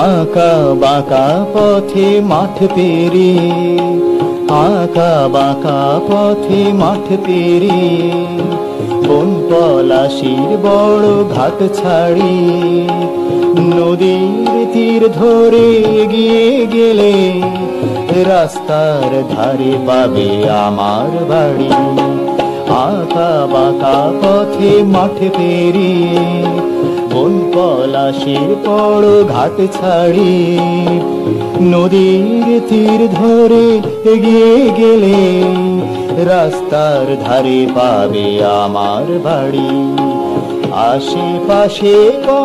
আঁকা বাঁকা পথে মাঠ পেরিয়ে, আঁকা বাঁকা পথে মাঠ পেরিয়ে, বন পলাশির বড় ঘাট ছাড়িয়ে, নদীর তীর ধরে এগিয়ে গেলে রাস্তার ধারে পাবে আমার বাড়ি। আঁকা বাঁকা পথে মাঠ পেরিয়ে, বন পলাশির বড় ঘাট ছাড়িয়ে, নদীর তীর ধরে এগিয়ে গেলে রাস্তার ধারে পাবে আমার বাড়ি। আশেপাশে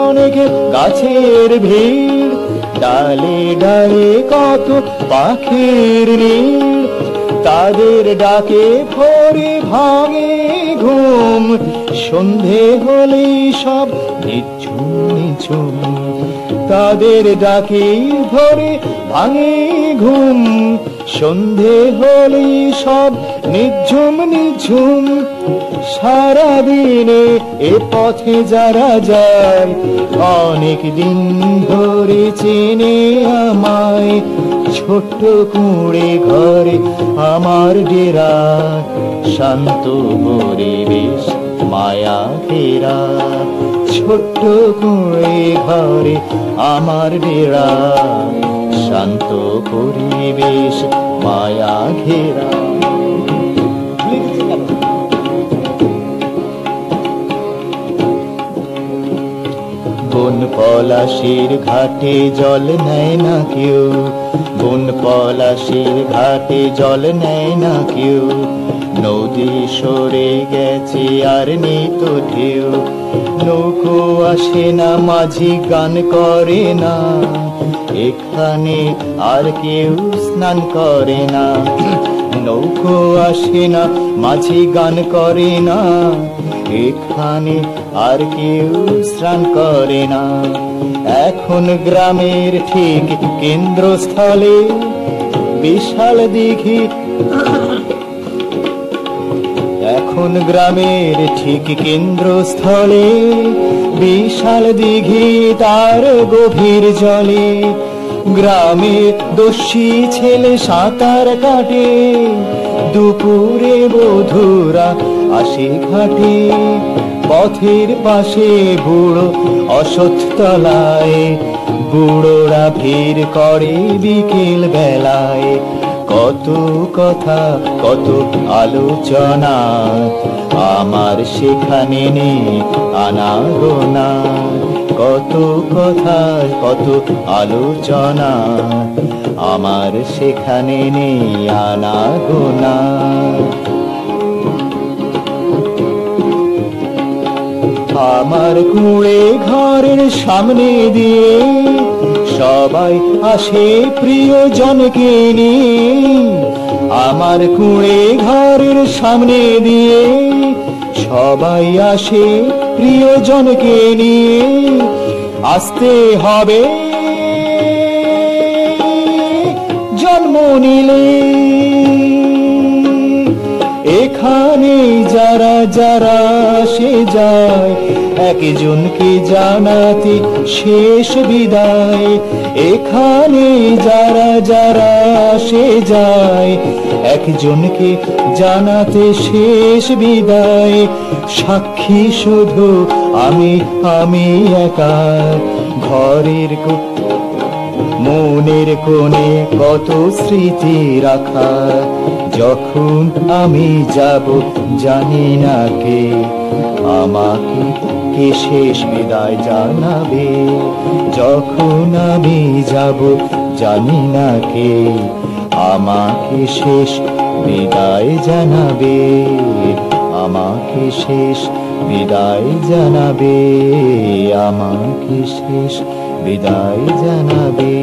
অনেক গাছের ভিড়, ডালে ডালে কত পাখির নীড়, তাদের ডাকে ভোরে ভাঙে ঘুম, সন্ধে হলেই সব নিঝুম নিঝুম, তাদের ডাকে ভোরে ভাঙে ঘুম, সন্ধে হলেই সব নিঝুম নিঝুম। সারাদিনে এ পথে যারা যায়, অনেক দিন ধরে চেনে আমায়, ছোট্ট কুঁড়ে ঘরে আমার ডেরা, শান্ত পরিবেশ মায়া ঘেরা, ছোট্ট কুঁড়ে ঘরে আমার ডেরা, শান্ত পরিবেশ মায়া ঘেরা। বন পলাশির ঘাটে জল নেয় না কেউ, বন পলাশির ঘাটে জল নেয় না কেউ, নদী সরে গেছে আর নেই তো ঢেউ, নৌকো আসে না মাঝি গান করে না, এখানে আর কেউ স্নান করে না, নৌকো আসে না মাঝি গান করে না, এখানে আর কেউ স্নান করে না। এখন গ্রামের ঠিক কেন্দ্রস্থলে বিশাল দিঘি, এখন গ্রামের ঠিক কেন্দ্রস্থলে বিশাল দিঘি, তার গভীর জলে গ্রামে দস্যি ছেলে সাঁতার কাটে, দুপুরে বধূরা আসে ঘাটে, পথের পাশে বুড়ো অশ্বত্থ তলায়, বুড়োরা ভিড় করে বিকেল বেলায়, কত কথা কত আলোচনা, আমার সেখানে নেই আনাগোনা, কত কথা কত আলোচনা, আমার সেখানে নেই আনাগোনা। আমার কুঁড়ে ঘরের সামনে দিয়ে সবাই আসে প্রিয়জনকে নিয়ে, আমার কুঁড়ে ঘরের সামনে দিয়ে সবাই আসে প্রিয়জনকে নিয়ে, আসতে হবে জন্ম নিলে, এখানে যারা যারা আসে যায়, একজনকে জানাতে শেষ বিদায়, এখানে যারা যারা আসে যায়, একজনকে জানাতে শেষ বিদায়, সাক্ষী শুধু আমি আমি একা, ঘরের মনের কোণে কত স্মৃতি রাখা, যখন আমি যাব জানি না কে আমাকে কে শেষ বিদায় জানাবে, যখন আমি যাব জানি না কে আমাকে শেষ বিদায় জানাবে, আমাকে শেষ বিদায় জানাবে, আমাকে শেষ বিদায় জানাবে।